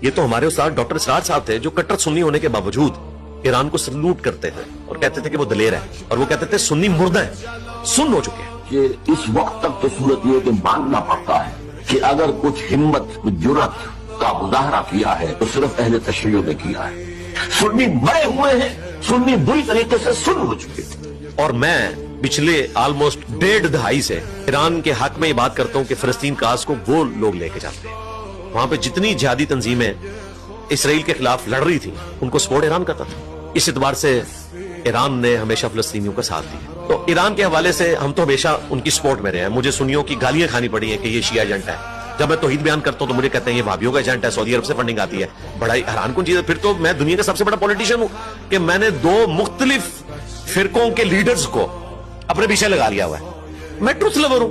ये तो हमारे उस्ताद डॉक्टर इसरार साहब थे जो कट्टर सुन्नी होने के बावजूद ईरान को सल्यूट करते थे और कहते थे कि वो दलेर है, और वो कहते थे सुन्नी मुर्दा है, सुन्न हो चुके हैं। कि इस वक्त तक तो सूरत ये कि मानना पड़ता है कि अगर कुछ हिम्मत कुछ जुर्रत का मुजाहरा किया है तो सिर्फ अहले तशय्युअ ने किया है। सुन्नी मरे हुए हैं, सुन्नी बुरी तरीके से सुन्न हो चुके हैं। और मैं पिछले ऑलमोस्ट 1.5 दहाई से ईरान के हक में ये बात करता हूं कि फलस्तीन काज को वो लोग लेके जाते हैं। वहां पे जितनी जिहादी तंजीमें इसराइल के खिलाफ लड़ रही थी उनको सपोर्ट ईरान करता था। इस एतबार से ईरान ने हमेशा फलस्तीनियों का साथ दिया। तो ईरान के हवाले से हम तो हमेशा उनकी सपोर्ट में रहे हैं। मुझे सुन्नियों की गालियां खानी पड़ी हैं कि ये शिया एजेंट है। जब मैं तौहीद बयान करता हूं तो मुझे कहते हैं ये वहाबियों का एजेंट है, सऊदी अरब से फंडिंग आती है। बड़ा ही हैरान कुन चीज है। फिर तो मैं दुनिया का सबसे बड़ा पॉलिटिशियन हूं कि मैंने 2 मुख्तलिफ फिरकों के लीडर्स को अपने पीछे लगा लिया हुआ है। मैं ट्रुथ लवर हूं।